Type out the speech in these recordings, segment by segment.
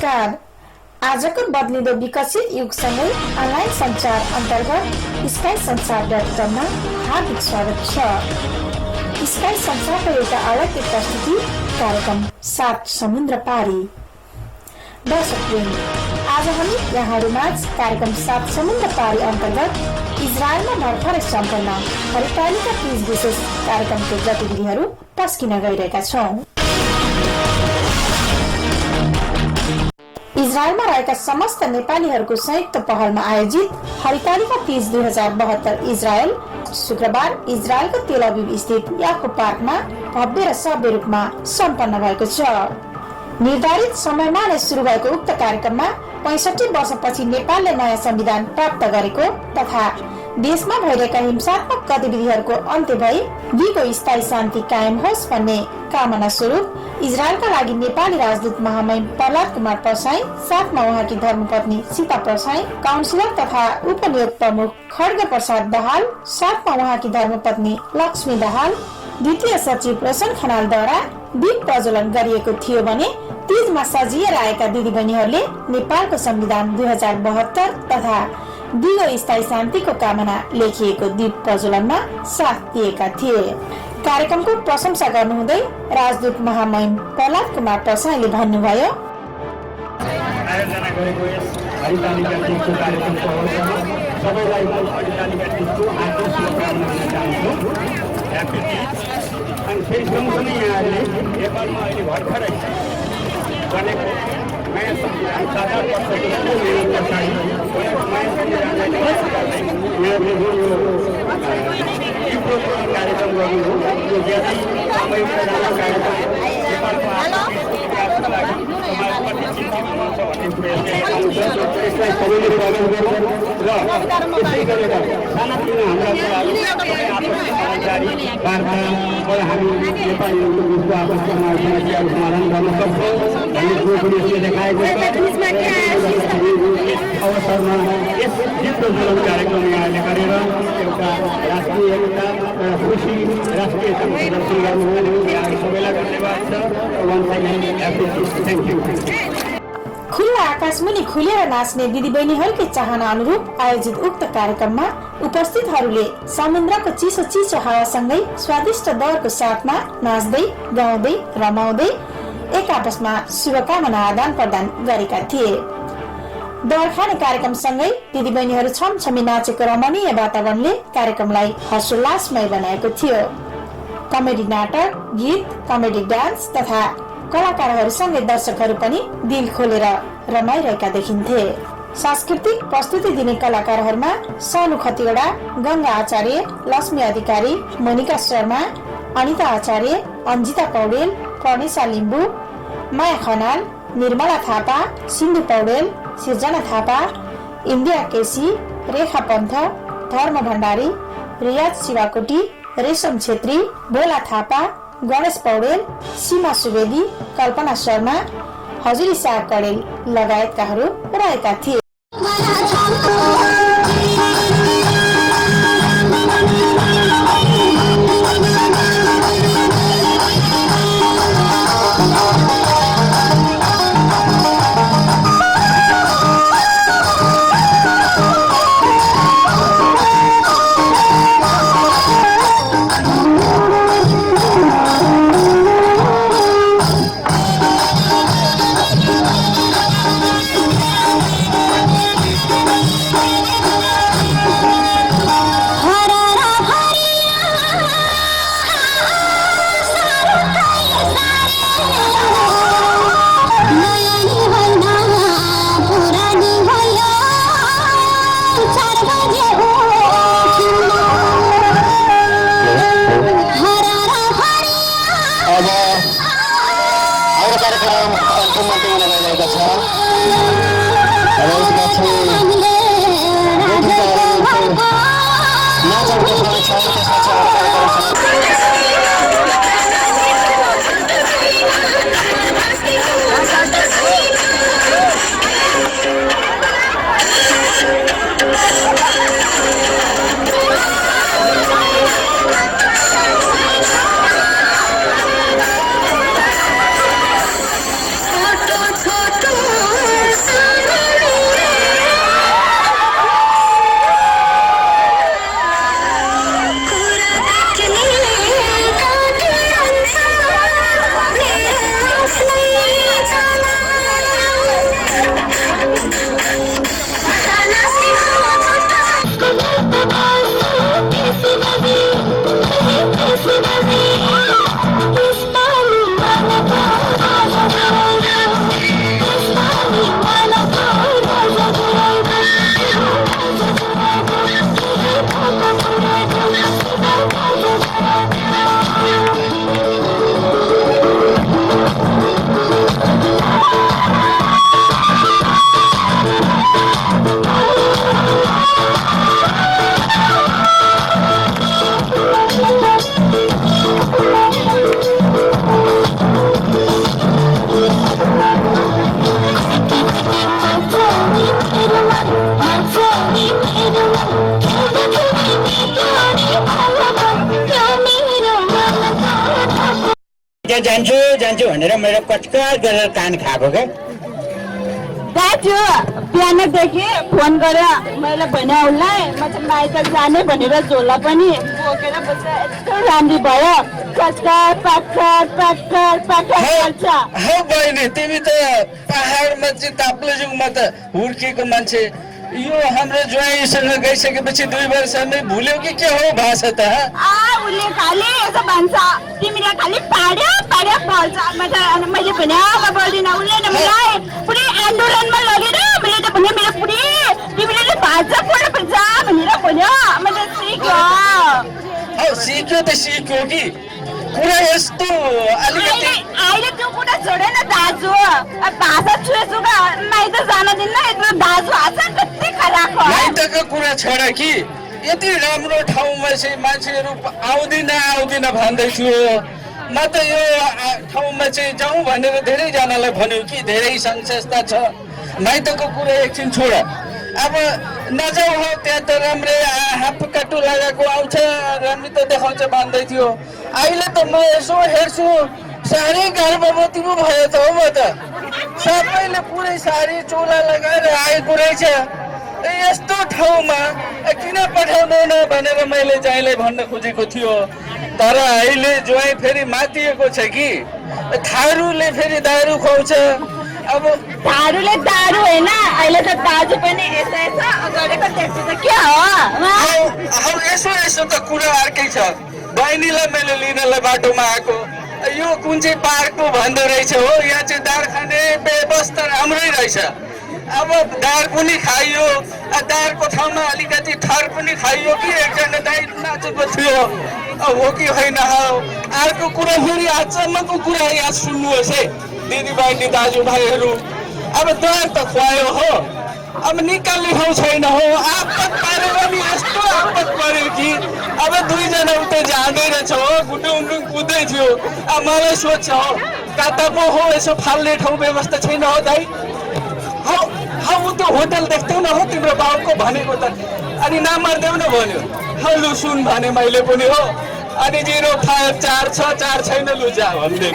नमस्कार। आजको बदलिँदो विकसित युगसँगै अनलाइन सञ्चार अन्तर्गत स्काई संसार.com मा हार्दिक स्वागत छ। स्काई संसारको एउटा अलग्गै प्रस्तुति कार्यक्रम सात समुद्र पारी। दर्शकवृन्द, आज हामी यहाँहरूमाझ कार्यक्रम सात समुद्र पारी अन्तर्गत इजरायलमा भर्खरै सम्पन्न हरितालिका तीज विशेष कार्यक्रमको गतिविधिहरू पस्किन गइरहेका छौं। इजरायलमा रहेका समस्त नेपालीहरूको संयुक्त पहलमा आयोजित हरितालिका तीज 2072 इजरायल शुक्रबार इजरायलको तेल अभिव स्थित याकुब पार्कमा भव्य र सभ्य रूपमा सम्पन्न भएको छ। निर्धारित समयमा नै सुरु भएको उक्त कार्यक्रममा 65 वर्षपछि नेपालले नयाँ संविधान प्राप्त गरेको तथा देशमा भइरहेका हिंसात्मक गतिविधिहरूको अन्त्य भई दिगो स्थायी शान्ति कायम होस् भन्ने कामना स्वरूप इजरायलका लागि नेपाली राजदूत महामहिम प्रहलाद कुमार प्रसाई, साथमा उहाँकी धर्मपत्नी सीता प्रसाई, काउन्सिलर तथा उपनियोग प्रमुख खड्ग प्रसाद दाहाल, साथमा उहाँकी धर्मपत्नी लक्ष्मी दाहाल, द्वितीय सचिव रोशन खनालद्वारा दीप प्रज्वलन गरिएको थियो भने तीजमा सजिएर आएका दिदीबहिनीहरूले नेपालको संविधान 2072 तथा दिगो स्थायी शान्तिको कामना लेखिएको दीप प्रज्वलनमा साथ दिएका थिए। कार्यक्रमको प्रशंसा गर्नुहुँदै राजदूत महामहिम प्रहलाद कुमार प्रसाईले भन्नुभयो, आयोजना गरेको यस हरितालिका तीजको कार्यक्रमको अवसरमा सबैलाई हरितालिका तीजको हार्दिक शुभकामना दिन चाहन्छु। ह्यापी तीज। अनि फेरि सँगसँगै यहाँहरूले नेपालमा अहिले भर्खरै बनेको नयाँ संविधान 7 वर्षको मेहनत पछाडि नयाँ संविधानलाई यहाँले यो कार्यक्रम गर्नु हो। यो ज्यादै समयको राम्रो कार्यक्रम नेपालको आर्थिक विकासको लागि समाजप्रति चिन्तित हुनुहुन्छ भन्ने कुरा यसलाई सबैले प्रयोग गर्नु र त्यसै गरेर सानातिना हाम्रा कुराहरू जानकारी वार्ताबाट हामी नेपालीहरूको बिचको आपसी समस्याहरू समाधान गर्न सक्छौँ भन्ने कुरो पनि यसले देखाएको छ। अवसरमा यस दीप प्रज्वलन कार्यक्रम यहाँले गरेर एउटा राष्ट्रिय एकता र खुसी राष्ट्रिय प्रदर्शन गर्नुभयो। यहाँ सबैलाई धन्यवाद छ। खुल्ला आकाशमुनि खुलेर नाच्ने दिदीबहिनीहरूकै चाहना अनुरूप आयोजित उक्त कार्यक्रममा उपस्थितहरूले समुद्रको चिसो चिसो हावासँगै स्वादिष्ट दरको साथमा नाच्दै गाउँदै रमाउँदै एक आपसमा शुभकामना आदान प्रदान गरेका थिए। दर खाने कार्यक्रमसँगै दिदीबहिनीहरू छमछमी नाचेको रमणीय वातावरणले कार्यक्रमलाई हर्षोल्लासमय बनाएको थियो। कमेडी नाटक, गीत, कमेडी डान्स तथा कलाकारहरूसँगै दर्शकहरू पनि दिल खोलेर रमाइरहेका देखिन्थे। सांस्कृतिक प्रस्तुति दिने कलाकारहरूमा सानु खतिवडा, गंगा आचार्य, लक्ष्मी अधिकारी, मोनिका शर्मा, अनिता आचार्य, अन्जिता पौडेल, प्रणेशा लिम्बू, माया खनाल, निर्मला थापा, सिन्धु पौडेल, सिर्जना थापा, इन्दिरा केसी, रेखा पन्थ, धर्म भण्डारी, रियाज शिवाकोटी, रेशम छेत्री, भोला थापा, गणेश पौडेल, सीमा सुवेदी, कल्पना शर्मा, हजुरी शाह कडेल लगायतकाहरू रहेका थिए। त्यहाँ जान्छु जान्छु भनेर मेरो कचकच गरेर कान खाएको क्या दाजु बिहानदेखि फोन गरेर मैले भने उसलाई म चाहिँ माइत जाने भनेर झोला पनि बोकेर बस्छ यस्तो राम्री भयो कचकट पाक्कर पाक्कर पाक्कर गर्छ हौ बहिनी तिमी त पहाडमा चाहिँ ताप्लेजुङमा त हुर्किएको मान्छे यो हाम्रो ज्वाइँसँग गइसकेपछि 2 वर्षमै भुल्यो कि के हो भाषा त उसले खालि यसो भन्छ तिमीले खालि पाड्यो पाड्यो बोल्छ मैले भने म बोल्दिनँ उसले न मलाई पुरै आन्दोलनमा लगेर मैले त भने मेरो पुरै तिमीले भाषा पढ्नुपर्छ भनेर भन्यो मैले सिक्यो त सिक्यो कि कुरा यस्तो अलिकति अहिले त्यो कुरा छोडेन दाजु भाषा छुएछुका माइत जान दिन्न यत्रो दाजु हाँसा कति खराब हो माइतको कुरा छोड कि यति राम्रो ठाउँमा चाहिँ मान्छेहरू आउँदिन भन्दै थियो म त यो ठाउँमा चाहिँ जाउँ भनेर धेरैजनालाई भन्यो कि धेरै सङ्घ संस्था छ माइतको कुरा एकछिन छोड अब नजाऊ हो त्यहाँ त राम्रै हाफ काटु लगाएको आउँछ राम्रै त देखाउँछ भन्दै थियो अहिले त म यसो हेर्छु साह्रै गर्भवती पो भयो त हो म त सबैले पुरै साडी चोला लगाएर आएको रहेछ यस्तो ठाउँमा किन पठाउँदैन भनेर मैले ज्वाइँलाई भन्न खोजेको थियो तर अहिले ज्वाइँ फेरि मातिएको छ कि थारूले फेरि दारू खुवाउँछ अब दारूले दारू होइन अहिले त दाजु पनि यसो गरेको देख्छु त के हो यसो त कुरा अर्कै छ बहिनीलाई मैले लिनलाई बाटोमा आएको यो कुन चाहिँ पार्कको भन्दो रहेछ हो यहाँ चाहिँ दार खाने व्यवस्था राम्रै रहेछ अब दार पनि खाइयो दारको ठाउँमा अलिकति थर पनि खाइयो कि एकजना दाइ नाचेको थियो हो कि होइन अर्को कुरा फेरि अचम्मको कुरा यहाँ सुन्नुहोस् है दिदीबहिनी दाजुभाइहरू अब दार त खुवायो हो अब निकाल्ने ठाउँ छैन हो आपत पारेर नि यस्तो आपत पर्यो कि अब 2 जना उतै जाँदै रहेछ हो गुडुङ कुद्दै थियो अब मलाई सोध्छ हो कता पो हो यसो फाल्ने ठाउँ व्यवस्था छैन हो दाइ हौ त्यो होटल देख्थ्यौ न हो तिम्रो बाउको भनेको त अनि नमर्देऊ न भन्यो हौ लु सुन भने मैले पनि हो अनि 05 4 6 4 छैन लु जा भन्दै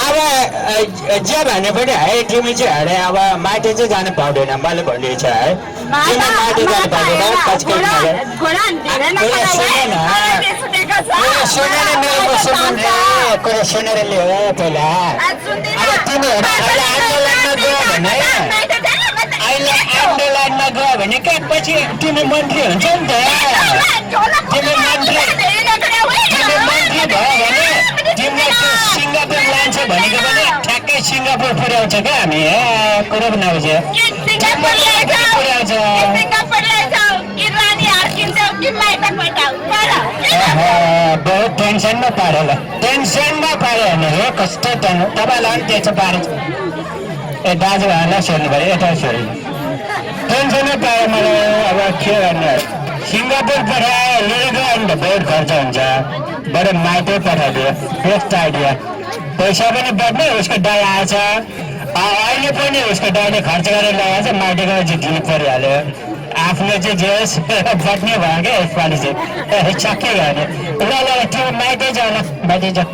अब जे भने पनि है तिमी चाहिँ अरे अब माथि चाहिँ जानु पाउँदैन मैले भन्ने छ है तिमी माथि जानु पाउँदैन कचकच कुरा सुनेर ल्याऊ पहिला अब तिमीहरू अहिले आन्दोलनमा गयो भने कहाँ पछि तिमी मन्त्री हुन्छ नि त तिमी मन्त्री भयो भने तिमीलाई त्यो सिङ्गापुर लान्छ भनेको पनि ठ्याक्कै सिङ्गापुर पुर्याउँछ क्या हामी कुरो पनि बहुत टेन्सनमा पार्यो ल टेन्सनमा पार्यो भने हो कस्तो तपाईँलाई पनि त्यस्तो पारेछ ए दाजुभाइलाई सोध्नु पऱ्यो यता सोध्नु टेन्सनै पायो मलाई अब के गर्ने सिङ्गापुर पठायो लिएर गयो भने त बहुत खर्च हुन्छ बरु माइतै पठाइदियो बेस्ट आइडिया पैसा पनि बढ्ने उसको दाइ आएछ अहिले पनि उसको दाइले खर्च गरेर लगाएछ माइतीको चाहिँ दिनु परिहाल्यो आफ्नो चाहिँ जे होस् बढ्ने भयो क्या यसपालि चाहिँ सक्यो भने ल त्यो माइतै जाऊ ल माइतै जाऊ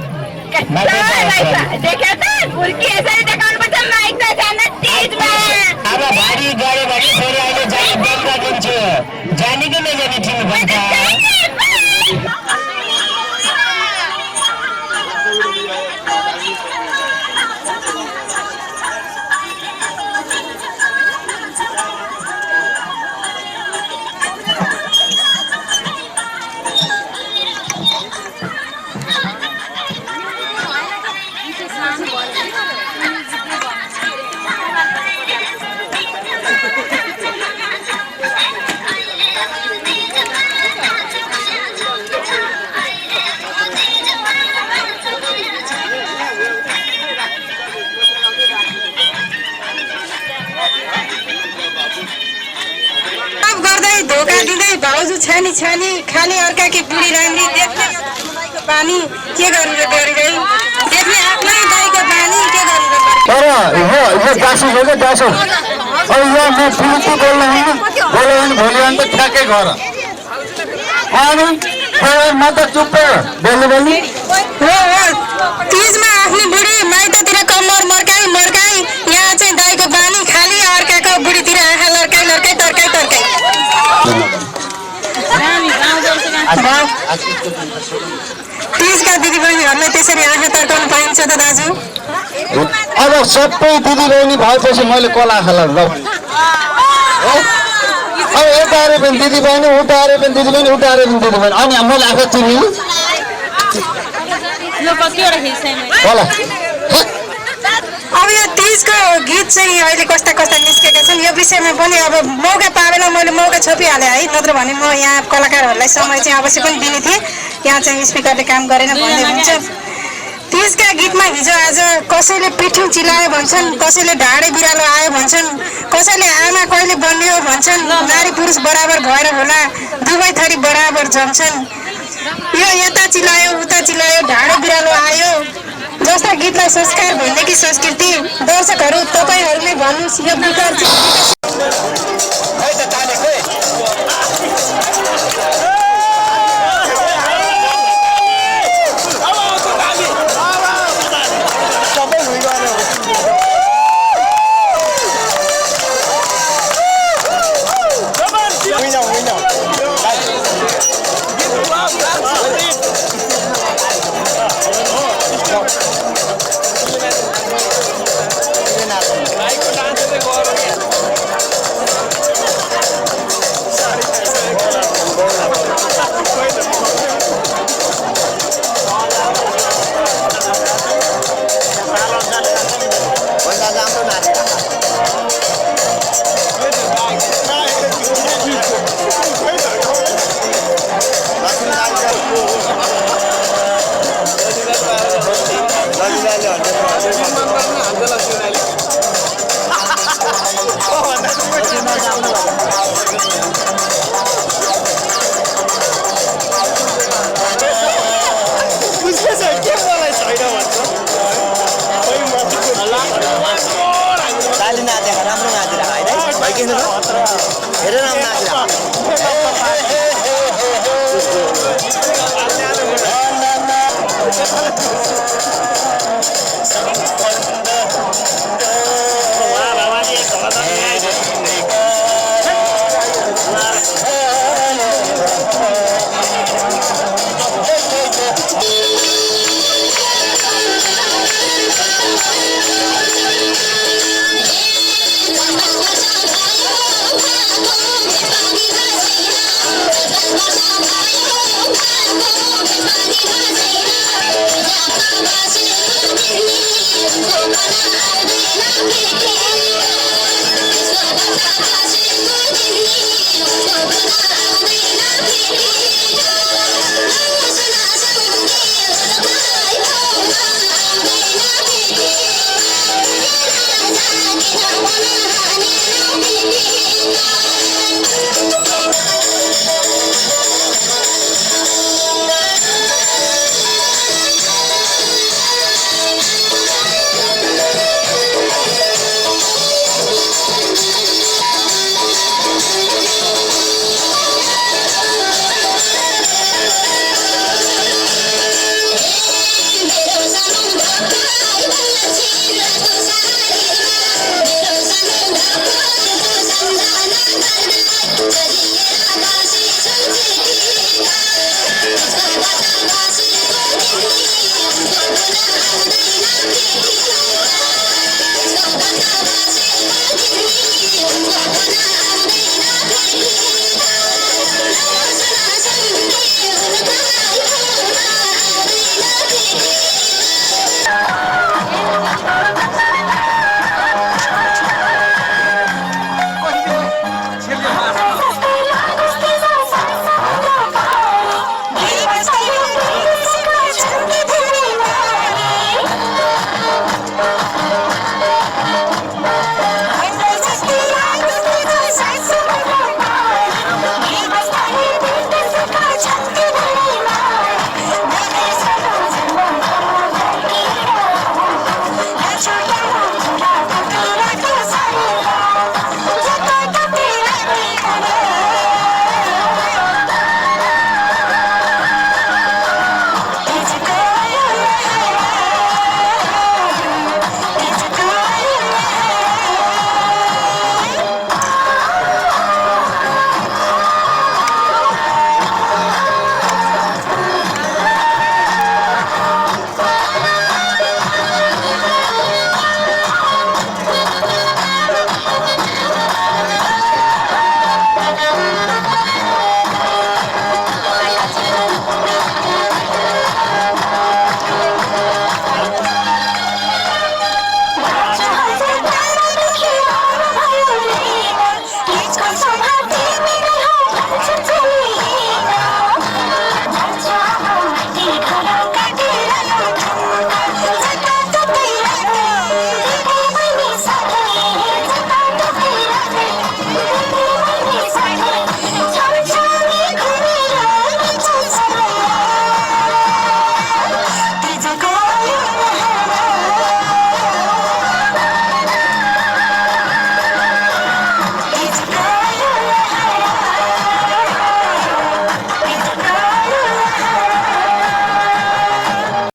अब भारी गऱ्यो भने फेरि अहिले जाने बन्द गरिदिन्छु जाने कि नजाने तिमी भन्छ धोका दिँदै भाउजू छानी छानी खाने अर्काकी बुढी राम्री देख्ने बानी के गरेर गरिरहे देख्ने आफ्नै दाइको बानी के गरेर तर यो जासुस हो क्या जासुस अब यहाँ म ठुलो बोल्नु बोल्यो भने भोलि अन्त ठ्याक्कै घर अनि म त चुप बोल्नु बोल्नु तीजमा आफ्नो बुढी माइततिर कम्मर मर्काई मर्काई यहाँ चाहिँ दाइको बानी खाली अर्काको बुढीतिर आँखा लर्काई लर्काई तर्काई तर्काई तीजका दिदीबहिनीहरूलाई त्यसरी आँखा तर्काउनु पाइन्छ त दाजु अब सबै दिदीबहिनी भएपछि मैले कला खाला अब यता आएर पनि दिदीबहिनी उता आएर पनि दिदीबहिनी उता आएर पनि दिदीबहिनी अनि मैले आफै चिनी होला अब यो तीजको गीत चाहिँ अहिले कस्ता कस्ता निस्केका छन् यो विषयमा पनि अब मौका पाएन मैले मौका छोपिहालेँ है नत्र भने म यहाँ कलाकारहरूलाई समय चाहिँ अवश्य पनि दिने थिएँ यहाँ चाहिँ स्पिकरले काम गरेन भन्ने हुन्छ तीजका गीतमा हिजो आज कसैले पिठ्यौँ चिलायो भन्छन् कसैले ढाडे बिरालो आयो भन्छन् कसैले आमा कहिले बन्यो भन्छन् नारी पुरुष बराबर भएर होला दुवै थरी बराबर जम्छन् यो यता चिलायो उता चिलायो ढाडे बिरालो आयो जस्ता गीतलाई संस्कार भन्ने कि संस्कृति दर्शकहरू तपाईँहरूले भन्नुहोस् यो विकार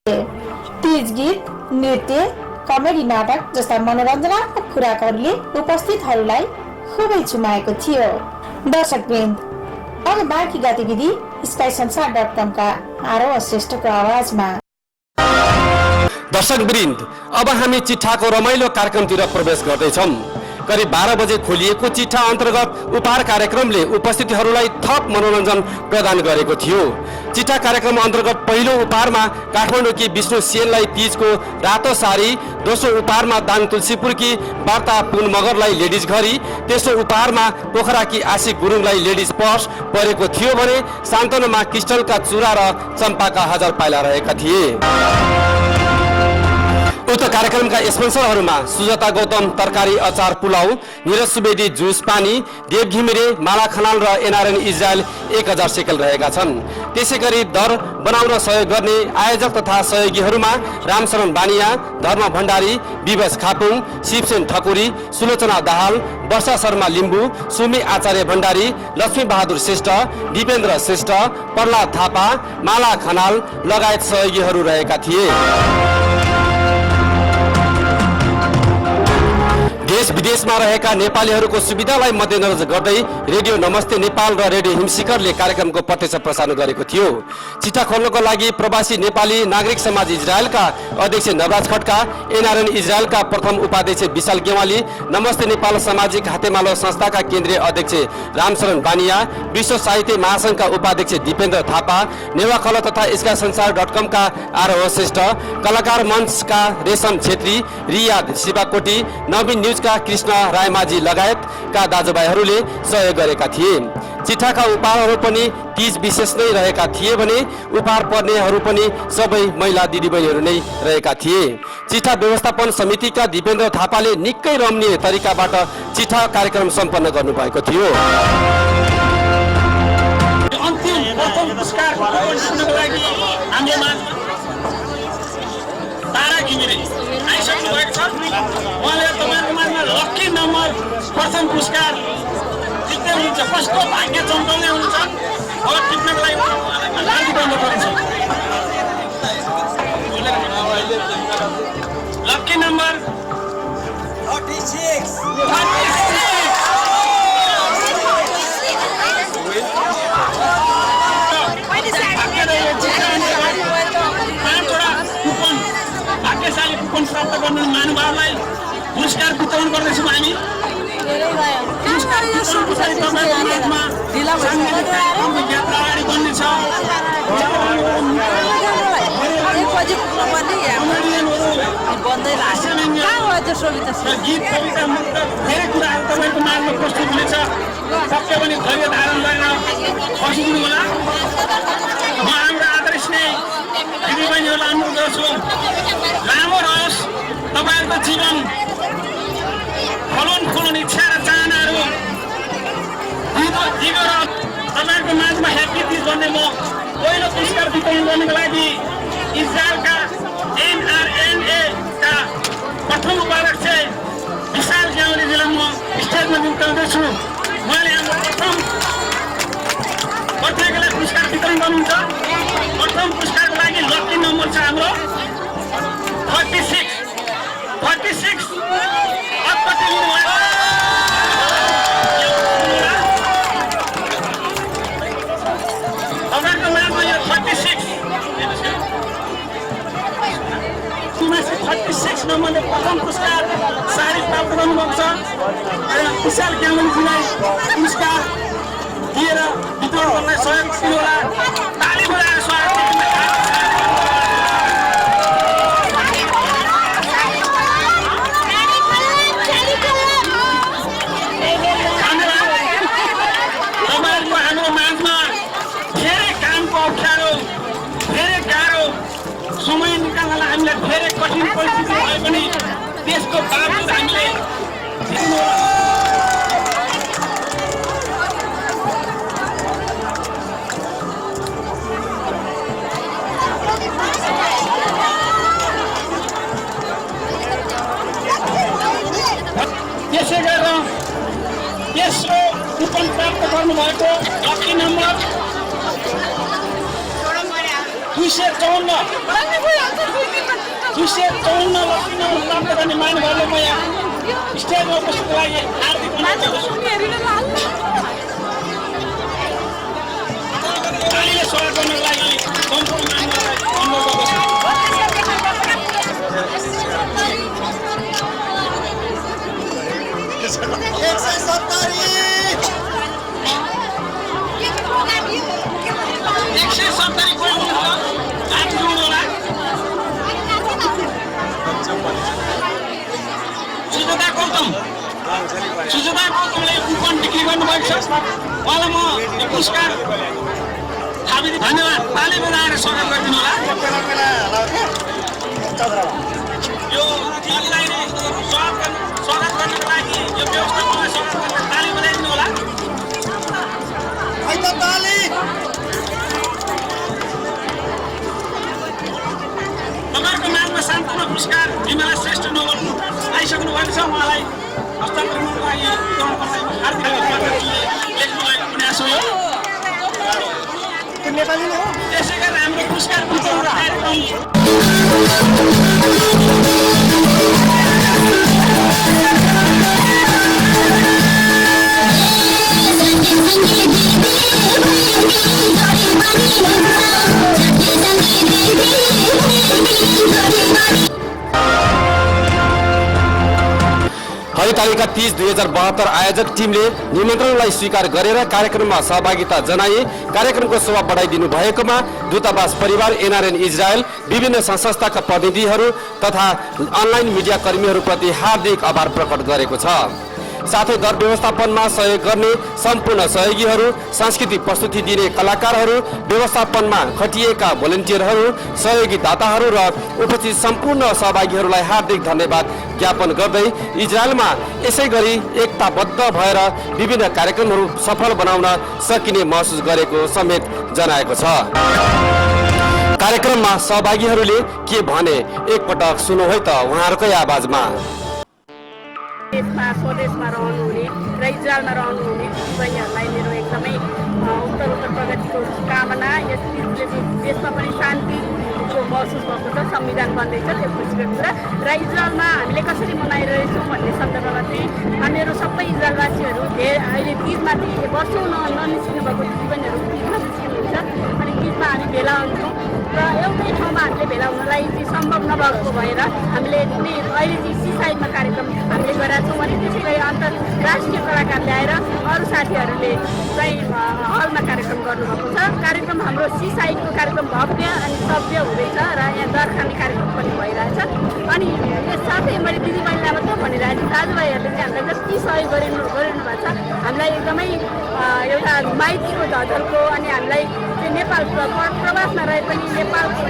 तीज गीत, नृत्य, कमेडी नाटक जस्ता मनोरञ्जनात्मक खुराकहरूले उपस्थितहरूलाई खुबै चुमाएको थियो। दर्शकवृन्द, अब बाँकी गतिविधि skysansaar.com का आरोह श्रेष्ठको आवाजमा। दर्शकवृन्द, अब हामी चिठाको रमाइलो कार्यक्रमतिर प्रवेश गर्दैछौँ। करिब 12 बजे खोलिएको चिठा अन्तर्गत उपहार कार्यक्रमले उपस्थितिहरूलाई थप मनोरञ्जन प्रदान गरेको थियो। चिठा कार्यक्रम अन्तर्गत पहिलो उपहारमा काठमाडौँकी विष्णु सेनलाई तीजको रातो साडी, दोस्रो उपहारमा दाङ तुलसीपुरकी वार्ता पुन मगरलाई लेडिज घडी, तेस्रो उपहारमा पोखराकी आशिक गुरुङलाई लेडिज पर्स परेको थियो भने सान्तोनामा क्रिस्टलका चुरा र चम्पाका 1000 पाइला रहेका थिए। उक्त कार्यक्रमका स्पोन्सरहरूमा सुजाता गौतम तरकारी अचार पुलाउ, निरज सुवेदी जुस पानी, देव घिमिरे, माला खनाल र एनआरएन इजरायल 1000 सेकल रहेका छन्। त्यसै गरी दर बनाउन सहयोग गर्ने आयोजक तथा सहयोगीहरूमा रामशरण बानिया, धर्म भण्डारी, विवश खापुङ, शिवसेन ठकुरी, सुलोचना दाहाल, वर्षा शर्मा लिम्बू, सुमी आचार्य भण्डारी, लक्ष्मी बहादुर श्रेष्ठ, दिपेन्द्र श्रेष्ठ, प्रहलाद थापा, माला खनाल लगायत सहयोगीहरू रहेका थिए। देश विदेशमा रहेका नेपालीहरूको सुविधालाई मध्यनजर गर्दै रेडियो नमस्ते नेपाल र रेडियो हिमशिखरले कार्यक्रमको प्रत्यक्ष प्रसारण गरेको थियो। चिठा खोल्नको लागि प्रवासी नेपाली नागरिक समाज इजरायलका अध्यक्ष नवराज खड्का, एनआरएन इजरायलका प्रथम उपाध्यक्ष विशाल गेवाली, नमस्ते नेपाल सामाजिक हातेमालो संस्थाका केन्द्रीय अध्यक्ष रामशरण बानिया, विश्व साहित्य महासंघका उपाध्यक्ष दिपेन्द्र थापा, नेवाखला तथा skysansaar.com का आरोह श्रेष्ठ, कलाकार मञ्चका रेशम छेत्री, रियाद शिवाकोटी, नवीन न्युजका कृष्ण रायमाझी लगायतका दाजुभाइहरूले सहयोग गरेका थिए। चिठाका उपहारहरू पनि तीज विशेष नै रहेका थिए भने उपहार पर्नेहरू पनि सबै महिला दिदीबहिनीहरू नै रहेका थिए। चिठा व्यवस्थापन समितिका दिपेन्द्र थापाले निकै रमणीय तरिकाबाट चिठा कार्यक्रम सम्पन्न गर्नुभएको थियो। अन्तिम प्रथम पुरस्कारको घोषणाको लागि हाम्रो तारा घिमिरे आइसक्नु भएको छ। उहाँले तपाईँको माझमा लक्की नम्बर प्रथम पुरस्कार जित्दै हुनुहुन्छ। कस्तो भाग्य चम्काउने हुनुहुन्छ। अब टिप्नको लागि लागि गर्नुपर्छ। लक्की नम्बर 36 भाग्यशाली कुपन प्राप्त गर्ने महानुभावलाई पुरस्कार वितरण गर्दैछौँ हामी। पुरस्कार वितरण पछाडि तपाईँको माझमा साङ्गीतिक कार्यक्रमको यात्रा अगाडि बढ्नेछ। गीत कविता मुक्त धेरै कुराहरू तपाईँको माझमा प्रस्तुत हुनेछ। सक्यो भने धैर्य धारण गरेर बसिदिनु होला। म हाम्रो आदरणीय दिदीबहिनीहरूलाई अनुरोध गर्छु, लामो रहोस् तपाईँहरूको जीवन, फलन इच्छा र चाहनाहरू दिगो र तपाईँहरूको माझमा ह्याप्पी तिज भन्ने म पहिलो पुरस्कार वितरण गर्नको लागि इजरायलका एनआरएनए का प्रथम उपाध्यक्ष विशाल ग्याउलीजीलाई म स्टेजमा निम्ताउँदैछु। उहाँले हाम्रो प्रत्येकलाई पुरस्कार वितरण गर्नुहुन्छ। प्रथम पुरस्कारको लागि लक्की नम्बर छ हाम्रो 36 अत्पति लिनुभएको। तपाईँको नाममा यो 36 नम्बरले प्रथम पुरस्कार साडी प्राप्त गर्नुभएको छ। विशाल ग्याउलीजीलाई पुरस्कार दिएर वितरण गर्नलाई सहयोग दिनु होला। ताली बजाएर स्वागत तपाईँहरूको हाम्रो माझमा धेरै कामको अप्ठ्यारो, धेरै गाह्रो समय निकाल्नलाई हामीलाई धेरै कठिन परिस्थिति भए पनि त्यसको बावजुद हामीले त्यसै गरेर तेस्रो कुपन प्राप्त गर्नुभएको लक्की नम्बर 2 254 लक्ष्मी प्राप्त गर्ने महानुभावले म यहाँ स्टेजमा उपस्थितको लागि हार्दिक अनुरोध गर्दछु। तालीले स्वागत गर्नको लागि सम्पूर्ण महानुभावलाई अनुरोध गर्दछु। सुजता गौतमले कुपन बिक्री गर्नुभएको छ। उहाँलाई म यो पुरस्कार हार्दिक धन्यवाद ताली बजाएर स्वागत गरिदिनु होला। यो टिमलाई स्वागत गर्नको लागि यो व्यवस्थापनलाई स्वागत गर्न ताली बजाइदिनु होला। तपाईँको नाममा सान्तवना पुरस्कार विमला श्रेष्ठ नोबल आइसक्नु भएको छ। उहाँलाई हस्तान्तरणको लागि हार्दिक लेख्नु भएको प्रयास हो। त्यसै गरी हाम्रो पुरस्कार वितरण कार्यक्रम हरितालिका 30 2072 आयोजक टिमले निमन्त्रणलाई स्वीकार गरेर कार्यक्रममा सहभागिता जनाए। कार्यक्रमको शोभा बढाइदिनु भएकोमा दूतावास परिवार, एनआरएन इजरायल, विभिन्न संस्थाका प्रतिनिधिहरू तथा अनलाइन मिडिया कर्मीहरूप्रति हार्दिक आभार प्रकट गरेको छ। साथै दर व्यवस्थापनमा सहयोग गर्ने सम्पूर्ण सहयोगीहरू, सांस्कृतिक प्रस्तुति दिने कलाकारहरू, व्यवस्थापनमा खटिएका भोलिन्टियरहरू, सहयोगी दाताहरू र उपस्थित सम्पूर्ण सहभागीहरूलाई हार्दिक धन्यवाद ज्ञापन गर्दै इजरायलमा यसै गरी एकताबद्ध भएर विभिन्न कार्यक्रमहरू सफल बनाउन सकिने महसुस गरेको समेत जनाएको छ। कार्यक्रममा सहभागीहरूले के भने एकपटक सुनौ है त उहाँहरूकै आवाजमा। देशमा स्वदेशमा रहनुहुने र इजरायलमा रहनुहुने दिदीबहिनीहरूलाई मेरो एकदमै उत्तर प्रगतिको कामना। यस देशमा पनि शान्तिको महसुस भएको छ। संविधान बन्दैछ, त्यो खुसीको कुरा। र इजरायलमा हामीले कसरी मनाइरहेछौँ भन्ने सन्दर्भमा चाहिँ हामीहरू सबै इजरायलवासीहरू अहिले तिजमाथि वर्षौँ ननिस्किनु भएको दिदीबहिनीहरू तिजमा निस्किनुहुन्छ। अनि तिजमा हामी भेला हुन्छौँ र एउटै ठाउँमा हामीले भेला हुनलाई चाहिँ सम्भव नभएको भएर हामीले कुनै अहिले चाहिँ सिसाइडमा कार्यक्रम हामीले गरेका छौँ भने त्यसै गरी अन्तर्राष्ट्रिय कलाकार ल्याएर अरू साथीहरूले चाहिँ हलमा कार्यक्रम गर्नुभएको छ। कार्यक्रम हाम्रो सिसाइडको कार्यक्रम भव्य अनि सभ्य हुँदैछ र यहाँ दर खाने कार्यक्रम पनि भइरहेछ। अनि यस साथै मैले दिदीबहिनीलाई मात्रै भनिरहेको छु, दाजुभाइहरूले चाहिँ हामीलाई जति सहयोग गरिनु भएको छ। हामीलाई एकदमै एउटा माइतीको झलको अनि हामीलाई नेपाल प्रवासमा रहे पनि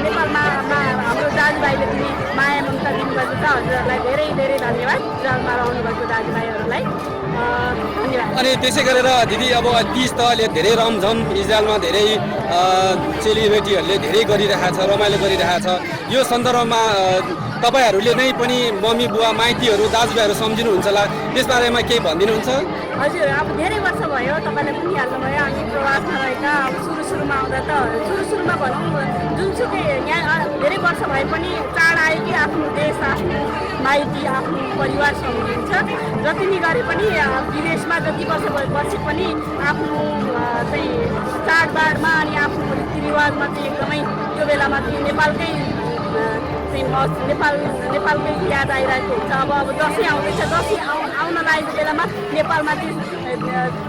नेपालमा हाम्रो दाजुभाइले दिने माया ममता दिनुभएको छ। हजुरहरूलाई धेरै धेरै धन्यवाद। इजरायलमा रहनुभएको दाजुभाइहरूलाई धन्यवाद। अनि त्यसै गरेर दिदी अब तीज त अहिले धेरै रमझम इजरायलमा धेरै चेलीबेटीहरूले धेरै गरिरहेछ, रमाइलो गरिरहेछ। यो सन्दर्भमा तपाईँहरूले नै पनि मम्मी बुवा माइतीहरू दाजुभाइहरू सम्झिनुहुन्छ होला, त्यसबारेमा केही भनिदिनुहुन्छ? हजुर, अब धेरै वर्ष भयो, तपाईँले पनि हाल्नुभयो। हामी प्रवासमा रहेका अब सुरुमा आउँदा त सुरुमा भनौँ जुनसुकै यहाँ धेरै वर्ष भए पनि चाड आयो कि आफ्नो देश, आफ्नो माइती, आफ्नो परिवार सम्झिन्छ। जति नै गरे पनि विदेशमा जति वर्ष बसे पनि आफ्नो चाहिँ चाडबाडमा अनि आफ्नो रीतिरिवाजमा चाहिँ एकदमै त्यो बेलामा चाहिँ नेपालकै नेपालकै याद आइरहेको हुन्छ। अब दसैँ आउँदैछ, दसैँ आउन लागेको बेलामा नेपालमा चाहिँ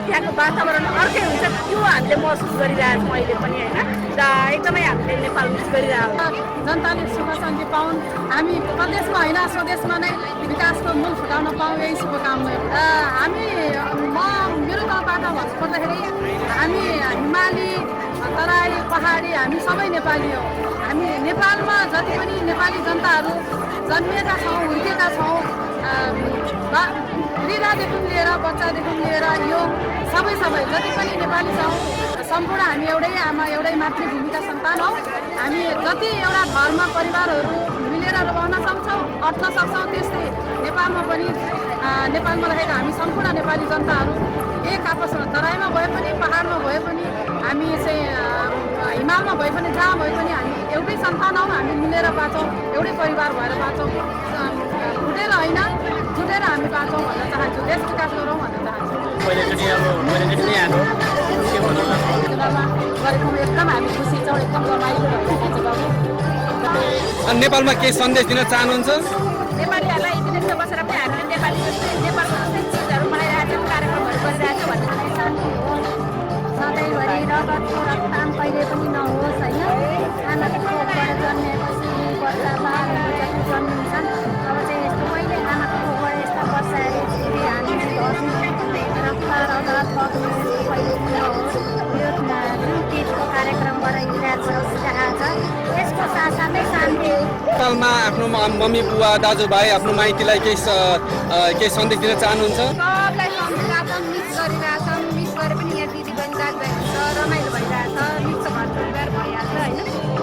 त्यहाँको वातावरण अर्कै हुन्छ। त्यो हामीले महसुस गरिरहेको छौँ अहिले पनि होइन। र एकदमै हामीले नेपाल मिस गरिरहेको जनताले सुख शान्ति पाउन्, हामी प्रदेशमा होइन स्वदेशमा नै विकासको मूल फुटाउन पाऊँ, यही शुभकामना। मेरो तर्फबाट भन्नुपर्दाखेरि हामी हिमाली, तराई, पहाडी हामी सबै नेपाली हौ। हामी नेपालमा जति पनि नेपाली जनताहरू जन्मिएका छौँ, हुर्केका छौँ, वृद्धादेखि लिएर बच्चादेखि लिएर यो सबै जति पनि नेपाली छौँ, सम्पूर्ण हामी एउटै आमा एउटै मातृभूमिका सन्तान हौ। हामी जति एउटा घरमा परिवारहरू मिलेर रहन सक्छौँ, अट्न सक्छौँ। त्यस्तै नेपालमा पनि नेपालमा रहेका हामी सम्पूर्ण नेपाली जनताहरू एक आपसमा तराईमा भए पनि पहाडमा भए पनि हामी चाहिँ हिमालमा भए पनि जहाँ भए पनि हामी एउटै सन्तान हौँ। हामी मिलेर बाँचौँ, एउटै परिवार भएर बाँचौँ, फुटेर होइन जुटेर हामी बाँचौँ भन्न चाहन्छु, देश विकास गरौँ भन्न चाहन्छु। गरेको एकदम हामी खुसी छौँ, एकदम रमाइलो भइरहेको छ। अनि नेपालमा केही सन्देश दिन चाहनुहुन्छ? नेपालीहरूलाई विदेशमा बसेर पनि हामीले नेपालमा जस्तै चिजहरू बनाइरहेको छौँ, कार्यक्रमहरू गरिरहेको छौँ भन्ने चाहिँ शान्ति हो। सधैँभरि रगतको रक्तदान कहिले पनि नहोस् होइन। आमाको कोखबाट जन्मिएपछि वर्षमा जति जन्मिन्छन् अब चाहिँ यस्तो कहिले आमाको कोखबाट यस्ता वर्षहरू फेरि हामीले रक्त रगत बग्नु कहिले पनि नहोस्। यो जुन चिजको कार्यक्रम गराइरहेको छ यसको साथसाथै शान्ति। नेपालमा आफ्नो मम्मी बुवा दाजुभाइ आफ्नो माइतीलाई केही सन्देश दिन चाहनुहुन्छ? सबलाई सम्झिरहेछौँ, मिस गरिरहेछौँ। मिस गरे पनि यहाँ दिदी बहिनी दाजुभाइ हुन्छ, रमाइलो भइरहेछ, मिस घर परिवार भइहाल्छ होइन।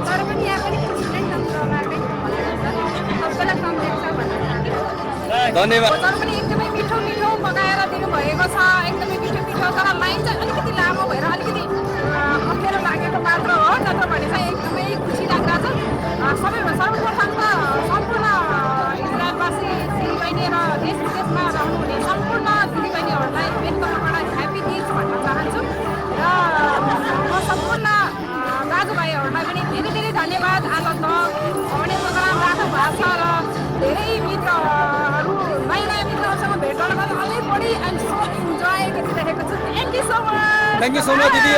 तर पनि यहाँ पनि खुसी नै छौँ, रमाइलो सबैलाई सम्झेको छ भन्ने धन्यवाद। तर पनि एकदमै मिठो मिठो पकाएर दिनुभएको छ, एकदमै मिठो मिठो। तर लाइन चाहिँ अलिकति लामो भएर अलिकति अप्ठ्यारो लागेको मात्र हो। नत्र भने चाहिँ एकदमै खुसी लाग्दछ। सर्वप्रथम त सम्पूर्ण इजरायलवासी दिदीबहिनी र देश विदेशमा रहनुहुने सम्पूर्ण दिदीबहिनीहरूलाई मेरो तर्फबाट ह्याप्पी तीज भन्न चाहन्छु। र म सम्पूर्ण दाजुभाइहरूलाई पनि धेरै धेरै धन्यवाद। आज त आउने प्रोग्राम राख्नु भएको छ र धेरै मित्रहरू नयाँ नयाँ मित्रहरूसँग भेट गर्न अझै बढी इन्जोय गरिरहेको छु। Thank you so much. Thank you so much दिदी।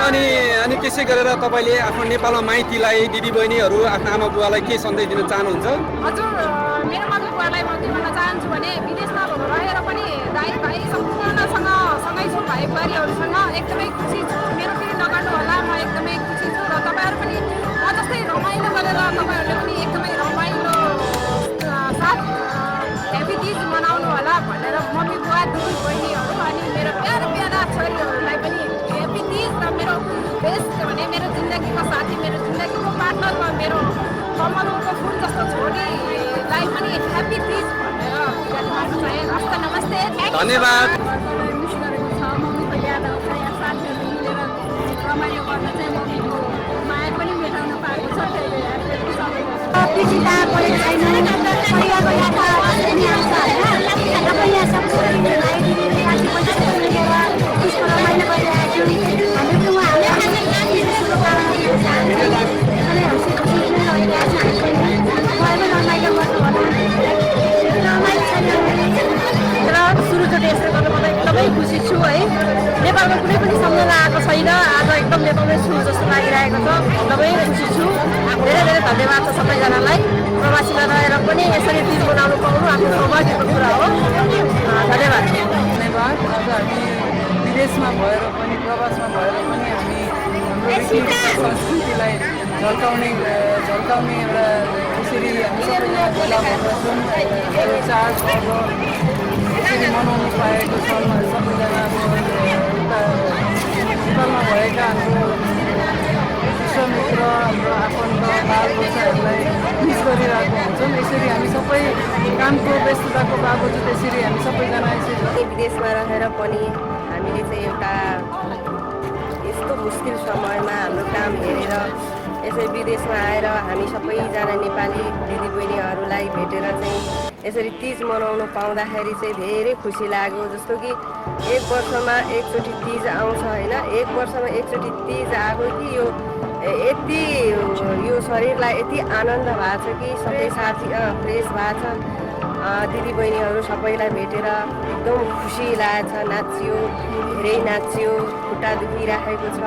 अनि त्यसै गरेर तपाईँले आफ्नो नेपालमा माइतीलाई दिदीबहिनीहरू आफ्नो आमा बुवालाई के सन्देश दिन चाहनुहुन्छ? हजुर, मेरो मम्मी बुवालाई म के भन्न चाहन्छु भने विदेशमा रहेर पनि दाइ भाइ सम्पूर्णसँग सँगै छु, भाइ बुहारीहरूसँग एकदमै खुसी छु। मेरो फेरि नगर्नु होला, म एकदमै खुसी छु। र तपाईँहरू पनि म जस्तै रमाइलो गरेर तपाईँहरूले पनि एकदमै रमाइलो साथ ह्याप्पी तीज मनाउनु होला भनेर मम्मी बुवा दिदी बहिनीहरू अनि मेरो प्यारा प्यारा छोरीहरूलाई पनि ह्याप्पी तीज। र मेरो बेस्ट भने मेरो जिन्दगीको साथी, मेरो जिन्दगीको पार्टनर र मेरो कमलको फुल जस्तो छोरीलाई पनि ह्याप्पी तीज भनेर माग्न चाहे। हस्त नमस्ते, धन्यवाद। मिस गरेको छ, मम्मीको याद आउँछ। यहाँ साथीहरू मिलेर रमाइलो गर्न चाहिँ मम्मीको माया पनि मेटाउन पाएको छ। सुरुचोटि यसरी गर्नु मलाई एकदमै खुसी छु है। नेपालमा कुनै पनि सम्झना आएको छैन, आज एकदम नेपालमै छु जस्तो लागिरहेको छ। एकदमै खुसी छु। धेरै धेरै धन्यवाद छ सबैजनालाई। प्रवासीमा रहेर पनि यसरी तीज मनाउनु पाउनु आफ्नो सौभाग्यको कुरा हो। धन्यवाद। धन्यवाद। आज हामी विदेशमा भएर पनि प्रवासमा भएर पनि हामी हाम्रो संस्कृतिलाई झल्काउने एउटा यसरी हामी सबैजना भेला भएर जुन चाडपर्व यसरी मनाउनु पाएको छ। सबैजना नेपालमा भएका हाम्रो विश्वमित्र हाम्रो आफन्त बालबच्चाहरूलाई मिस गरिरहेको हुन्छौँ। यसरी हामी सबै कामको व्यस्तताको बावजुद यसरी हामी सबैजना यसरी विदेशमा रहेर पनि हामीले चाहिँ एउटा यस्तो मुस्किल समयमा हाम्रो काम हेरेर यसरी विदेशमा आएर हामी सबैजना नेपाली दिदीबहिनीहरूलाई भेटेर चाहिँ यसरी तीज मनाउनु पाउँदाखेरि चाहिँ धेरै खुसी लाग्यो। जस्तो कि एक वर्षमा एकचोटि तीज आउँछ होइन। एक वर्षमा एकचोटि तीज आएको कि यो यति यो शरीरलाई यति आनन्द भएको छ कि सबै साथी फ्रेस भएको छ। दिदीबहिनीहरू सबैलाई भेटेर एकदम खुसी लागेको छ। नाच्यो, धेरै नाच्यो, खुट्टा दुखिराखेको छ,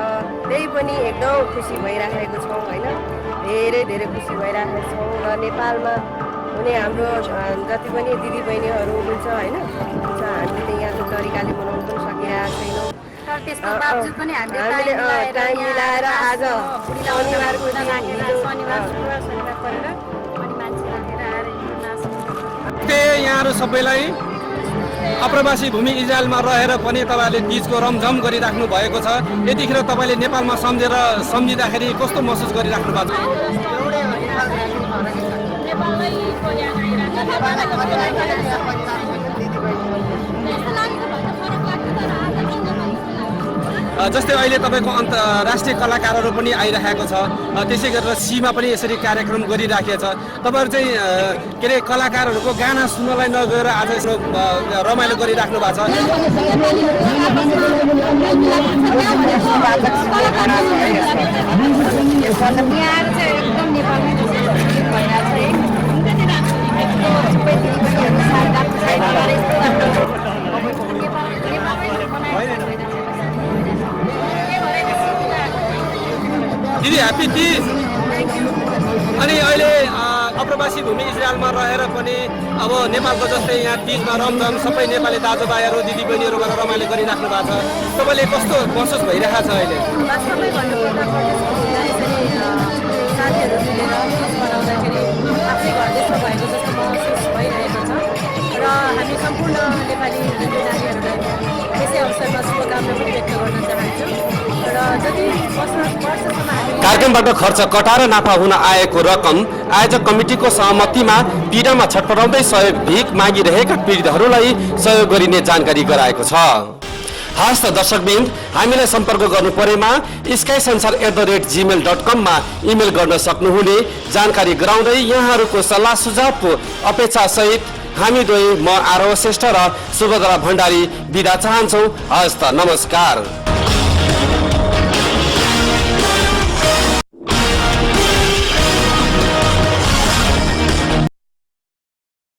त्यही पनि एकदम खुसी भइराखेको छौँ होइन। धेरै धेरै खुसी भइराखेको छौँ। र नेपालमा हुने हाम्रो जति पनि दिदीबहिनीहरू हुन्छ होइन, हामीले यहाँको तरिकाले मनाउनु पनि सकिरहेको छैनौँ। त्यसको बावजुद पनि हामीले टाइम मिलाएर आज शनिबारको यहाँहरू सबैलाई अप्रवासी भूमि इजरायलमा रहेर पनि तपाईँहरूले तीजको रमझम गरिराख्नु भएको छ। यतिखेर तपाईँले नेपालमा सम्झिँदाखेरि कस्तो महसुस गरिराख्नु भएको छ? नेपालमै जस्तै अहिले तपाईँको अन्तर्राष्ट्रिय कलाकारहरू पनि आइरहेको छ, त्यसै गरेर सीमा पनि यसरी कार्यक्रम गरिराखेको छ। तपाईँहरू चाहिँ के अरे कलाकारहरूको गाना सुन्नलाई नगएर आज यसो रमाइलो गरिराख्नु भएको छ। दिदी ह्याप्पी तिज। अनि अहिले अप्रवासी भूमि इजरायलमा रहेर पनि अब नेपालको जस्तै यहाँ तिजमा रमझम सबै नेपाली दाजुभाइहरू दिदीबहिनीहरू गरेर रमाइलो गरिराख्नु भएको छ। तपाईँले कस्तो महसुस भइरहेको छ अहिले? वास्तवमै भन्नुपर्दा साथीहरू मिलेर तिज मनाउँदाखेरि आफ्नै घर जस्तो भएको जस्तो महसुस भइरहेको छ र हामी सम्पूर्ण नेपाली हिन्दू नारीहरूलाई यसै अवसरमा शुभकामना पनि व्यक्त गर्न चाहन्छौँ र जति वर्षसम्म कार्यक्रमबाट खर्च कटाएर नाफा हुन आएको रकम आयोजक कमिटीको सहमतिमा पीडामा छटपटाउँदै सहयोग भिख मागिरहेका पीडितहरूलाई सहयोग गरिने जानकारी गराएको छ। हस् त दर्शकबिन्द, हामीलाई सम्पर्क गर्नु परेमा skysanchar@gmail.com मा इमेल गर्न सक्नुहुने जानकारी गराउँदै यहाँहरूको सल्लाह सुझावको अपेक्षा सहित हामी दुवै म आरोह श्रेष्ठ र सुभद्रा भण्डारी बिदा चाहन्छौँ। हस् त नमस्कार।